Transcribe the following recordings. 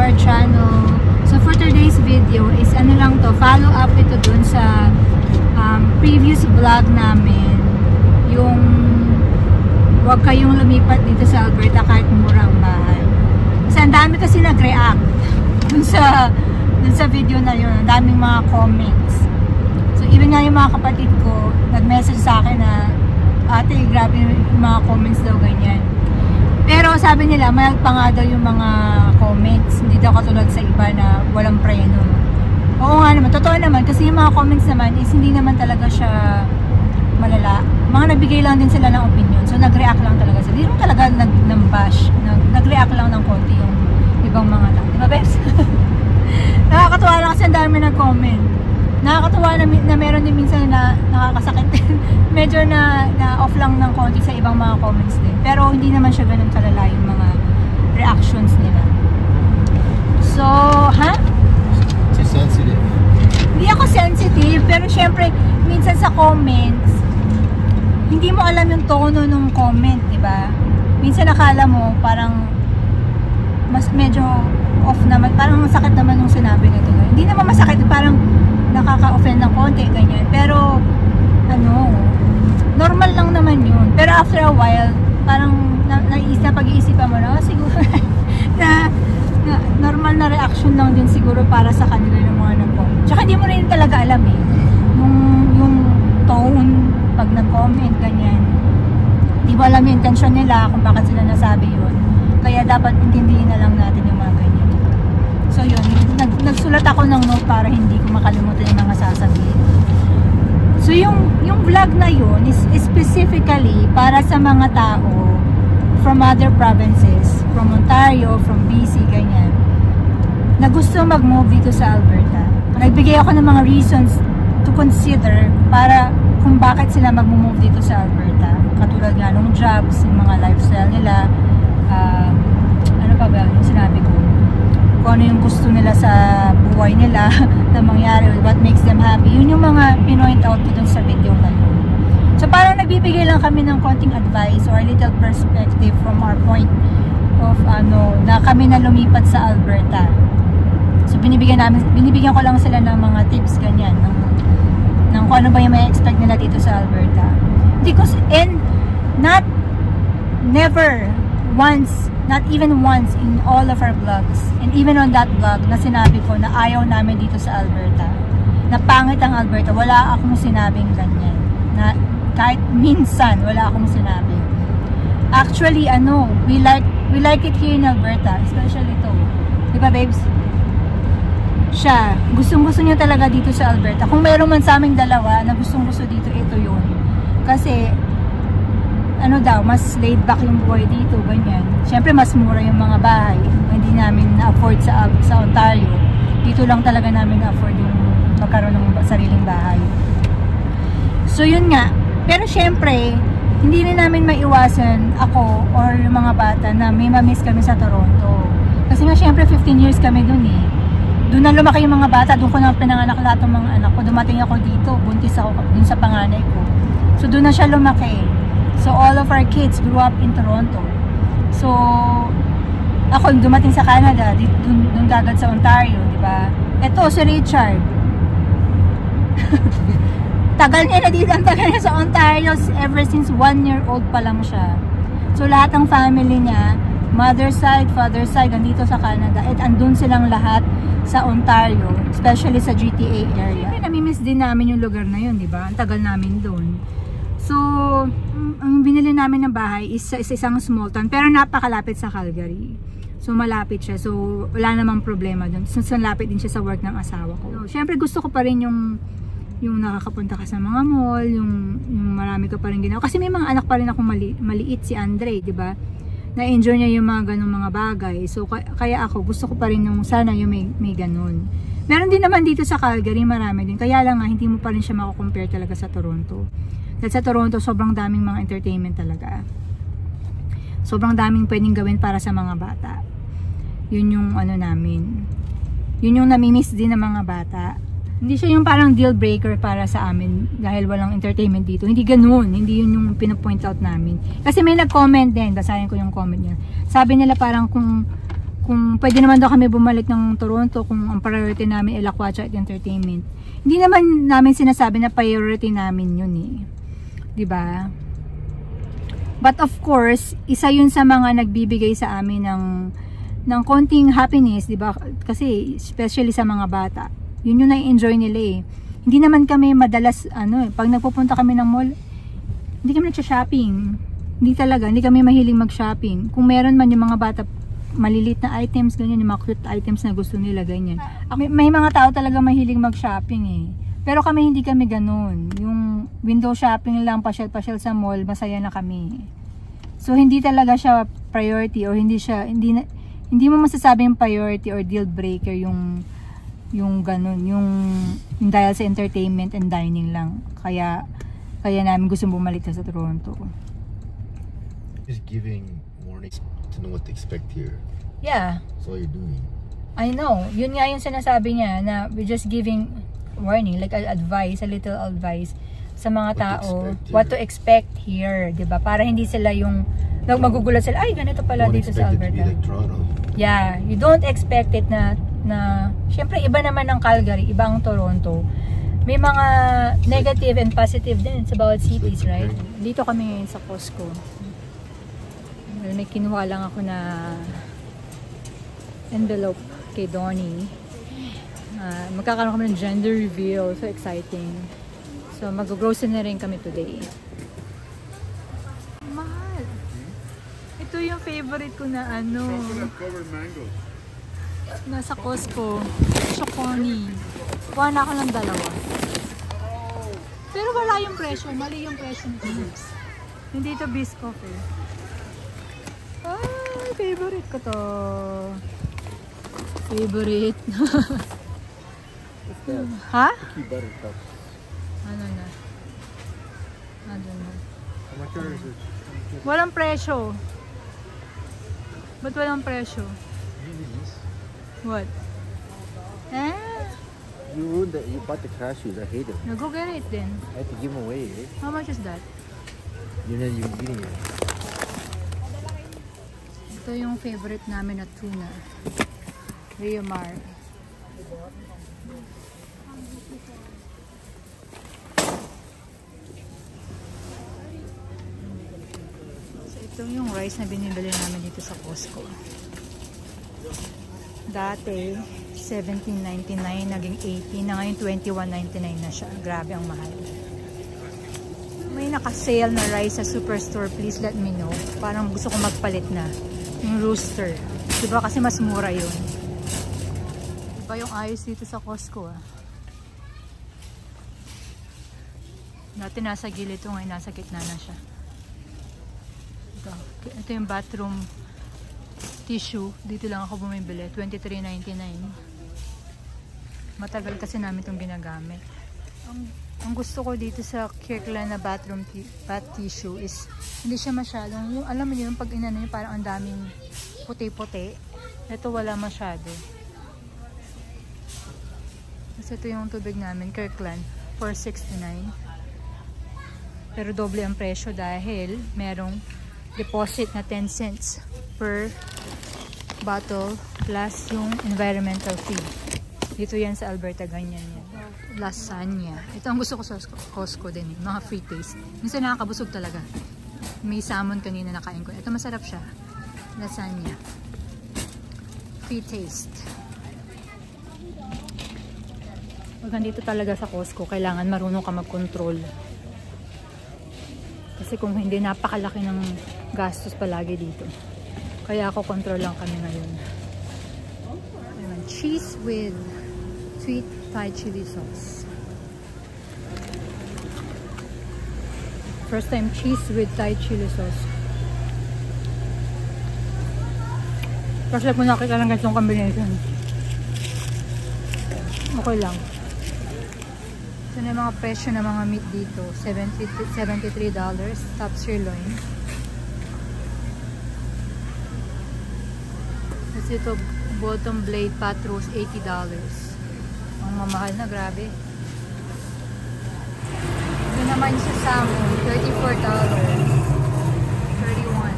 our channel. So for today's video is ano lang to, follow up ito dun sa previous vlog namin, yung huwag kayong lumipat dito sa Alberta kahit mura ang bahay. Kasi ang dami kasi nag-react dun sa video na yun, ang daming mga comments. So even nga yung mga kapatid ko nag-message sa akin na ate, grabe yung mga comments daw ganyan. Pero sabi nila, mayag pa nga daw yung mga comments. Hindi daw katulad sa iba na walang preno. Oo nga naman, totoo naman. Kasi yung mga comments naman is hindi naman talaga siya malala. Mga nagbigay lang din sila ng opinion. So nag-react lang talaga sila. Hindi talaga nag-bash. Nag-react lang ng konti yung ibang mga tao. Diba, Bebs? Nakakatuwa lang kasi ang dami nag-comment. Nakakatuwa na meron din minsan na nakakasakit. Medyo na off lang ng konti sa ibang mga comments din. Pero hindi naman siya ganun kalala yung mga reactions nila. So, ha? She's sensitive. Hindi ako sensitive, pero syempre, minsan sa comments, hindi mo alam yung tono ng comment, diba? Minsan nakala mo, parang mas medyo off naman, parang masakit naman yung sinabi nito. Hindi naman masakit, parang nakaka-offend ng konti, ganyan. Pero, normal lang naman yun. Pero after a while, parang pag-iisipan mo na, siguro, na normal na reaction lang din siguro para sa kanila ng mga nag-comment. Tsaka hindi mo rin talaga alam eh. Yung tone, pag nag-comment, ganyan. Hindi mo alam yung intention nila kung bakit sila nasabi yun. Kaya dapat intindihin na lang natin yung mga ganyan. So yun, nagsulat ako ng note para hindi ko makalimutan yung mga sasabihin. So yung vlog na yun is specifically para sa mga tao from other provinces, from Ontario, from BC, ganyan, na gusto mag-move dito sa Alberta. Nagbigay ako ng mga reasons to consider para kung bakit sila mag-move dito sa Alberta. Katulad nga ng jobs, yung mga lifestyle nila, ano pa ba yung sinabi ko? Kung ano yung gusto nila sa buhay nila na mangyari, what makes them happy. Yun yung mga pinoint out ko dun sa video na yun. So parang nagbibigay lang kami ng konting advice or a little perspective from our point of na kami na lumipat sa Alberta. So binibigyan ko lang sila ng mga tips ganyan ng kung ano ba yung may expect nila dito sa Alberta. Because not even once in all of our vlogs, and even on that vlog na sinabi ko na ayaw namin dito sa Alberta, na pangit ang Alberta, wala akong sinabing ganyan. Na kahit minsan, wala akong sinabi. Actually, we like it here in Alberta, especially ito. Diba, babes? Siya, gustong-gusto niya talaga dito sa Alberta. Kung mayroon man sa aming dalawa na gustong-gusto dito, ito yun. Kasi, mas laid back yung buhay dito, ganyan. Siyempre, mas mura yung mga bahay. Hindi namin na-afford sa Ontario. Dito lang talaga namin na-afford yung magkaroon ng sariling bahay. So, yun nga. Pero siyempre, hindi rin namin maiwasan ako or yung mga bata na may ma-miss kami sa Toronto. Kasi nga, siyempre, 15 years kami dun eh. Doon na lumaki yung mga bata. Doon ko na pinanganak lahat ng mga anak ko. Dumating ako dito. Buntis ako dun sa panganay ko. So, doon na siya lumaki. So, all of our kids grew up in Toronto. So, ako dumating sa Canada, dun kagad sa Ontario, di ba? Ito, si Richard. Tagal niya sa Ontario ever since 1 year old pa lang siya. So, lahat ng family niya, mother side, father side, andito sa Canada. At andun silang lahat sa Ontario, especially sa GTA area. Namimiss din namin yung lugar na yun, di ba? Ang tagal namin doon. So, ang binili namin ng bahay is isang small town, pero napakalapit sa Calgary. So, malapit siya. So, wala namang problema doon. So, malapit din siya sa work ng asawa ko. So, syempre, gusto ko pa rin yung nakakapunta ka sa mga mall, yung marami ka pa rin ginawa. Kasi may mga anak pa rin ako maliit, si Andre, di ba? Na-enjoy niya yung mga ganung mga bagay. So, kaya ako, gusto ko pa rin yung sana yung may ganun. Meron din naman dito sa Calgary, marami din. Kaya lang nga, hindi mo pa rin siya makakompare talaga sa Toronto. Dahil sa Toronto, sobrang daming mga entertainment talaga. Sobrang daming pwedeng gawin para sa mga bata. Yun yung namin. Yun yung namimiss din ng mga bata. Hindi siya yung parang deal breaker para sa amin dahil walang entertainment dito. Hindi ganoon. Hindi yun yung pinapoint out namin. Kasi may nag-comment din. Basahin ko yung comment niya. Sabi nila parang kung kung pwede naman daw kami bumalik ng Toronto kung ang priority namin ay Lakwatsa at entertainment. Hindi naman namin sinasabi na priority namin yun eh. 'Di ba? But of course, isa yun sa mga nagbibigay sa amin ng konting happiness, 'di ba? Kasi especially sa mga bata. Yun yung na-enjoy nila eh. Hindi naman kami madalas pag nagpupunta kami ng mall, hindi kami nagsha-shopping. Hindi kami mahilig mag-shopping. Kung meron man yung mga bata malilit na items, ganyan, yung mga cute items na gusto nila, ganyan. May mga tao talaga mahilig mag-shopping eh. Pero hindi kami ganun. Yung window shopping lang, pasyal-pasyal sa mall, masaya na kami. So, hindi talaga siya priority or hindi mo masasabing priority or deal breaker yung ganun, yung dahil sa entertainment and dining lang. Kaya namin gusto bumalik sa Toronto. Just giving warnings to know what to expect here. Yeah. That's all you're doing. I know. Yun nga yung sinasabi niya na we're just giving warning, like a little advice sa mga tao what to expect here, 'di ba? Para hindi sila yung magugulat sila, ay ganito pala dito sa Alberta. Like Toronto. Yeah, you don't expect it na syempre iba naman ng Calgary, iba ang Toronto. May mga negative and positive din sa bawat cities, right? Dito kami ngayon sa Costco. May kinuha lang ako na envelope kay Donnie. Magkakaroon kami ng gender reveal. So exciting. So mag-grocery na rin kami today. Mahal. Ito yung favorite ko na Chocolate covered mango. nasa Costco. Choconi. Kuha na ako ng dalawa. Pero wala yung presyo. Mali yung presyo nito. Hindi ito Biscoff eh. Ay, favorite ko to. Favorite. Ha? Cookie butter cups. Ano na? Ano na? How much is it? Walang presyo. Ba't walang presyo? What? You bought the cashews. I hate them. No, go get it then. I have to give them away, eh? How much is that? You're not even eating it. Ito yung favorite namin na tuna. Rio Mar. So ito yung rice na binibili namin dito sa Costco. Dati 17.99 naging 18 na ngayon 21.99 na siya. Grabe ang mahal. May naka-sale na rice sa Superstore, please let me know. Parang gusto ko magpalit na. Yung rooster. Diba kasi mas mura yun. Diba yung ayos dito sa Costco ah. Dati nasa gilid ito, ngayon nasa gitna na siya. Ito yung bathroom tissue. Dito lang ako bumibili. $23.99. Matagal kasi namin itong ginagamit. Ang gusto ko dito sa Kirkland na bathroom bath tissue is hindi siya masyadong, yung, alam mo yun, pag inano yun, parang ang daming puti-puti. Ito wala masyado. Kasi ito yung tubig namin, Kirkland, $4.69. Pero doble ang presyo dahil merong deposit na 10 cents per bottle plus yung environmental fee. Dito yan sa Alberta, ganyan yan. Lasagna. Ito ang gusto ko sa Costco din. Mga free taste. Minsan nakakabusog talaga. May salmon kanina nakain ko. Ito masarap siya. Lasagna. Free taste. Pag nandito talaga sa Costco, kailangan marunong ka mag-control. Kasi kung hindi, napakalaki ng gastos palagi dito. Kaya ako control lang kami ngayon. Ayan, cheese with sweet Thai chili sauce. First time cheese with Thai chili sauce. Kasi kung nakita lang ganitong combination, okay lang. Ito na yung mga presyo ng mga meat dito. $73. Top sirloin. Kasi ito, bottom blade pot roast, $80. Ang mamahal na, grabe. Ito naman sa salmon, $34. 31.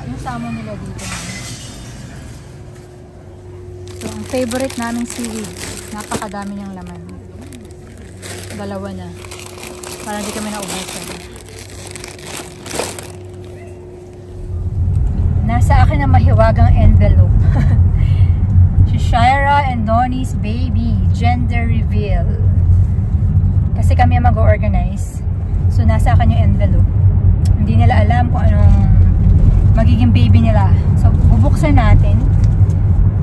yung salmon nila dito. So, ang favorite namin seaweed. Napakadami niyang laman. Dalawa na. Para hindi kami naubusan. Nasa akin ang mahiwagang envelope. Shira and Donnie's baby. Gender reveal. Kasi kami ang mag-organize. So, nasa akin yung envelope. Hindi nila alam kung anong magiging baby nila. So, bubuksan natin.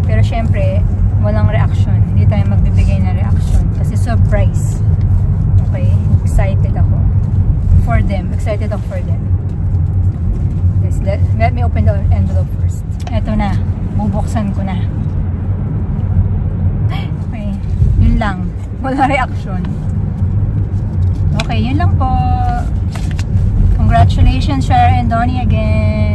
Pero syempre, walang reaction. Hindi tayo magbibigay ng reaction. Kasi surprise. Okay? Excited ako. For them. Excited ako for them. Yes, let me open the envelope first. Eto na. Bubuksan ko na. Okay. Yun lang. Walang reaction. Okay, yun lang po. Congratulations, Shira and Donnie again.